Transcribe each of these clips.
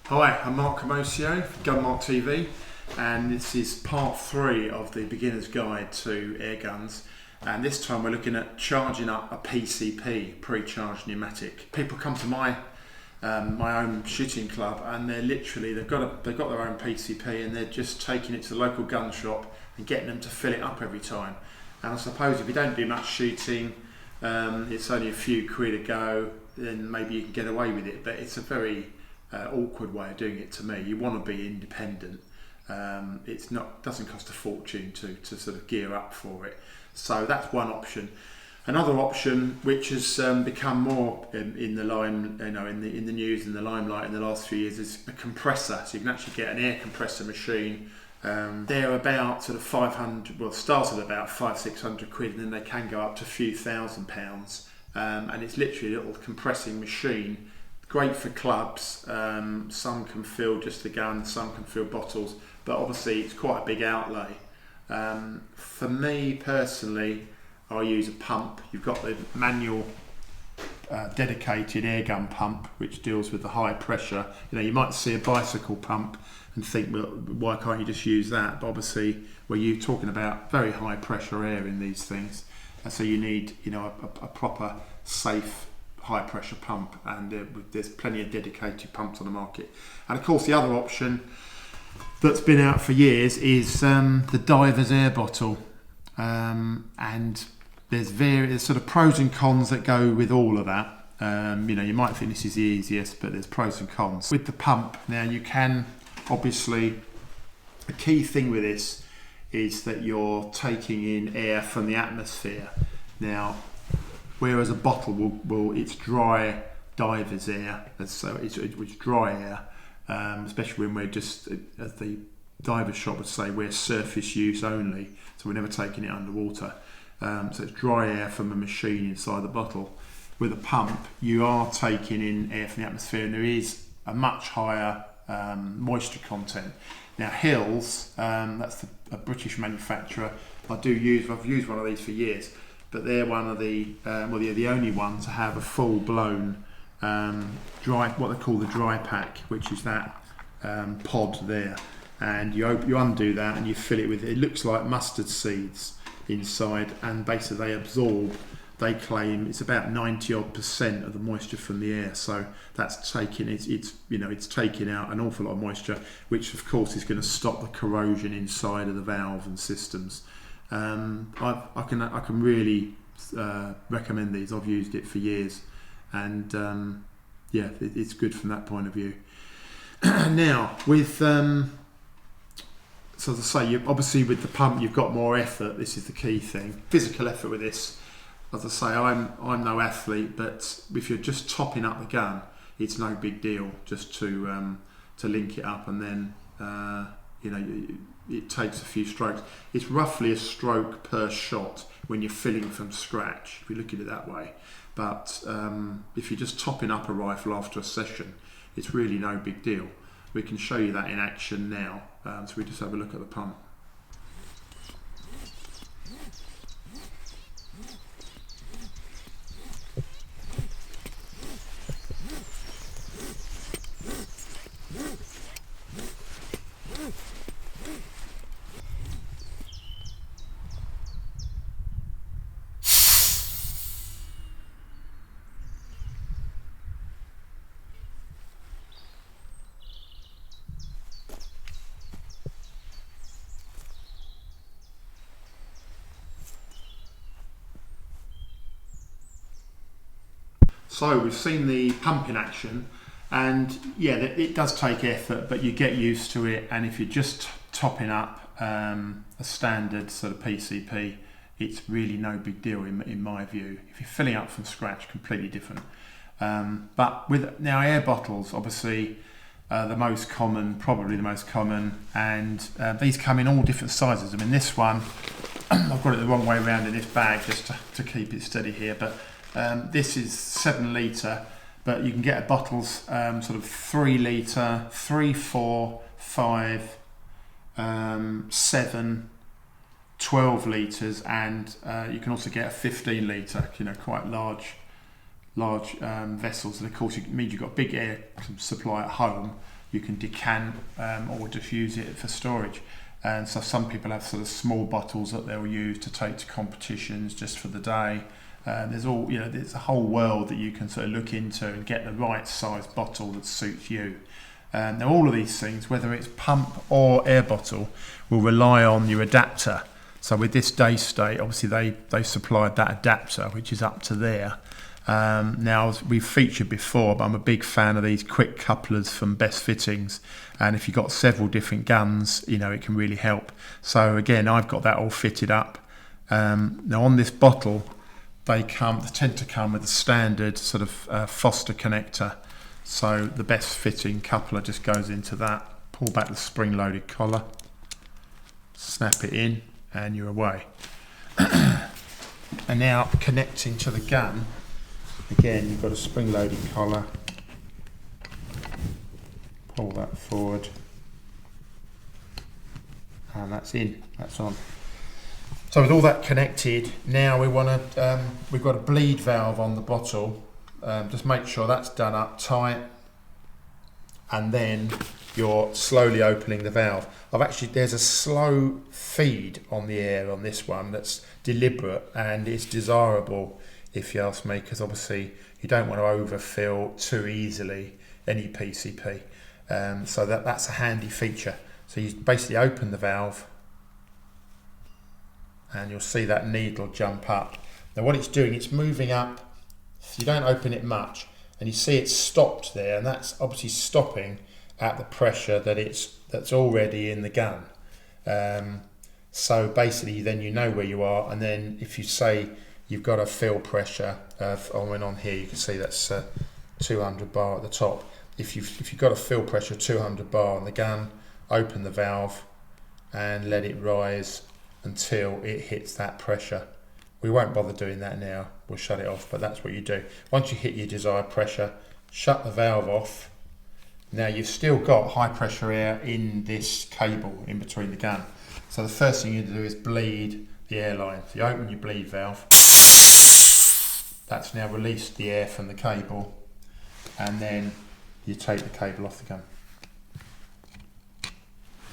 Hi, I'm Mark Camoccio from Mart TV, and this is part 3 of the beginner's guide to airguns. And this time we're looking at charging up a PCP, pre-charged pneumatic. People come to my own shooting club, and they've got their own PCP, and they're just taking it to the local gun shop and getting them to fill it up every time. And I suppose if you don't do much shooting, it's only a few quid a go, then maybe you can get away with it. But it's a very awkward way of doing it to me. You want to be independent. Doesn't cost a fortune to sort of gear up for it. So that's one option. Another option, which has become more in the news and the limelight in the last few years, is a compressor. So you can actually get an air compressor machine. They're about sort of 500. Well, start at about 500-600 quid, and then they can go up to a few £1,000s. And it's literally a little compressing machine. Great for clubs. Some can fill just the gun, some can fill bottles, but obviously it's quite a big outlay. For me personally, I use a pump. You've got the manual dedicated airgun pump, which deals with the high pressure. You might see a bicycle pump and think, well, why can't you just use that? But obviously, you're talking about very high pressure air in these things, and so you need a proper safe high pressure pump, and there's plenty of dedicated pumps on the market. And of course the other option that's been out for years is the diver's air bottle, and there's various sort of pros and cons that go with all of that. You might think this is the easiest, but there's pros and cons. With the pump, now you can obviously, the key thing with this is that you're taking in air from the atmosphere. Now, whereas a bottle will it's dry diver's air, so it's dry air, especially when we're just, as the diver shop would say, we're surface use only, so we're never taking it underwater. So it's dry air from a machine inside the bottle. With a pump, you are taking in air from the atmosphere, and there is a much higher moisture content. Now Hills, that's a British manufacturer. I've used one of these for years. But they're one of they're the only one to have a full-blown what they call the dry pack, which is that pod there. And you undo that and you fill it with, it looks like mustard seeds inside, and basically they claim it's about 90% of the moisture from the air. So that's taking it's taking out an awful lot of moisture, which of course is going to stop the corrosion inside of the valve and systems. I can really recommend these. I've used it for years, and it's good from that point of view. Now with so as I say, obviously with the pump you've got more effort. This is the key thing, physical effort with this. As I say, I'm no athlete, but if you're just topping up the gun, it's no big deal just to link it up, and then it takes a few strokes. It's roughly a stroke per shot when you're filling from scratch, if you look at it that way. But if you're just topping up a rifle after a session, it's really no big deal. We can show you that in action now. So we just have a look at the pump. So we've seen the pump in action, and it does take effort, but you get used to it. And if you're just topping up a standard sort of PCP, it's really no big deal in my view. If you're filling up from scratch, completely different. But with now air bottles, obviously probably the most common, and these come in all different sizes. I mean, this one, I've got it the wrong way around in this bag just to keep it steady here, but this is 7 litre, but you can get bottles sort of 3 litre, 3, 4, 5, 7, 12 litres, and you can also get a 15 litre, quite large vessels. And of course it means you've got big air supply at home, you can decant or diffuse it for storage. And so some people have sort of small bottles that they'll use to take to competitions just for the day. There's a whole world that you can sort of look into and get the right size bottle that suits you. Now all of these things, whether it's pump or air bottle, will rely on your adapter. So with this day state, obviously they supplied that adapter, which is up to there. Now, we've featured before, but I'm a big fan of these quick couplers from Best Fittings, and if you've got several different guns, it can really help. So again, I've got that all fitted up. Now on this bottle, they tend to come with a standard sort of Foster connector. So the Best Fitting coupler just goes into that. Pull back the spring-loaded collar, snap it in, and you're away. And now connecting to the gun, again you've got a spring-loaded collar. Pull that forward, and that's in. That's on. So with all that connected, now we've got a bleed valve on the bottle. Just make sure that's done up tight, and then you're slowly opening the valve. There's a slow feed on the air on this one that's deliberate, and it's desirable if you ask me, because obviously you don't want to overfill too easily any PCP. So that's a handy feature. So you basically open the valve and you'll see that needle jump up. Now what it's doing, it's moving up. You don't open it much, and you see it's stopped there, and that's obviously stopping at the pressure that's already in the gun. So basically then you know where you are, and then if you say you've got a fill pressure on here, you can see that's 200 bar at the top. If you've got a fill pressure 200 bar on the gun, open the valve and let it rise until it hits that pressure. We won't bother doing that now, we'll shut it off, but that's what you do. Once you hit your desired pressure, shut the valve off. Now you've still got high pressure air in this cable in between the gun. So the first thing you do is bleed the air line. So you open your bleed valve, that's now released the air from the cable, and then you take the cable off the gun.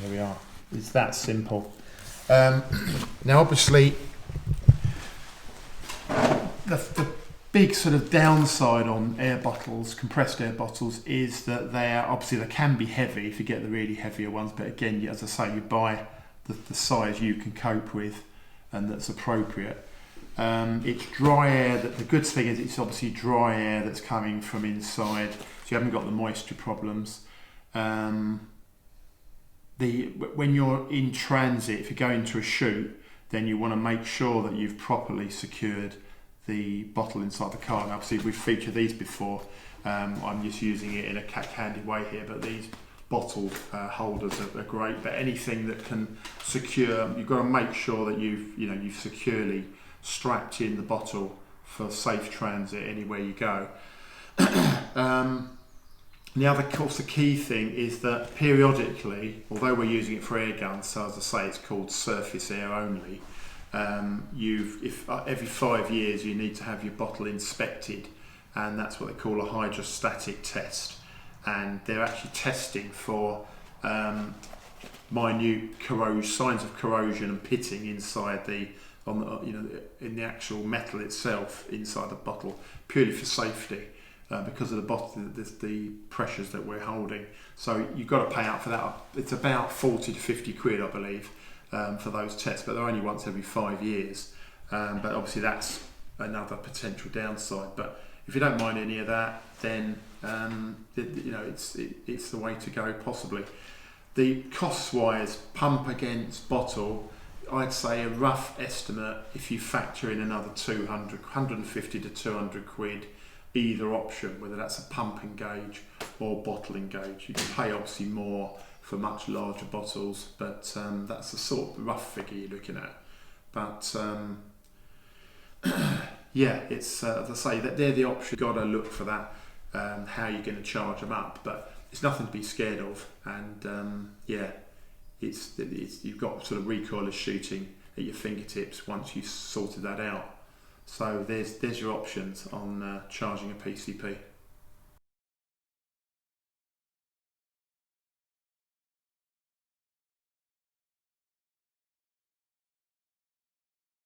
There we are, it's that simple. Now obviously, the big sort of downside on air bottles, compressed air bottles, is that they can be heavy if you get the really heavier ones, but again, as I say, you buy the size you can cope with and that's appropriate. It's dry air. The good thing is it's obviously dry air that's coming from inside, so you haven't got the moisture problems. When you're in transit, if you're going to a shoot, then you want to make sure that you've properly secured the bottle inside the car. And obviously we've featured these before. I'm just using it in a cat-handed way here, but these bottle holders are great. But anything that can secure, you've got to make sure that you've securely strapped in the bottle for safe transit anywhere you go. The key thing is that periodically, although we're using it for air guns, so as I say, it's called surface air only. Every 5 years you need to have your bottle inspected, and that's what they call a hydrostatic test. And they're actually testing for minute signs of corrosion and pitting inside in the actual metal itself inside the bottle, purely for safety. Because of the pressures that we're holding. So you've got to pay out for that. It's about 40 to 50 quid, I believe, for those tests, but they're only once every 5 years. But obviously that's another potential downside. But if you don't mind any of that, then it's the way to go, possibly. The costs-wise, pump against bottle, I'd say a rough estimate, if you factor in another 150 to 200 quid, either option, whether that's a pumping gauge or bottling gauge. You can pay obviously more for much larger bottles, but that's the sort of rough figure you're looking at. But it's as I say, that they're the option. You've got to look for that, how you're going to charge them up, but it's nothing to be scared of. And you've got sort of recoilless shooting at your fingertips once you've sorted that out. So there's your options on charging a PCP.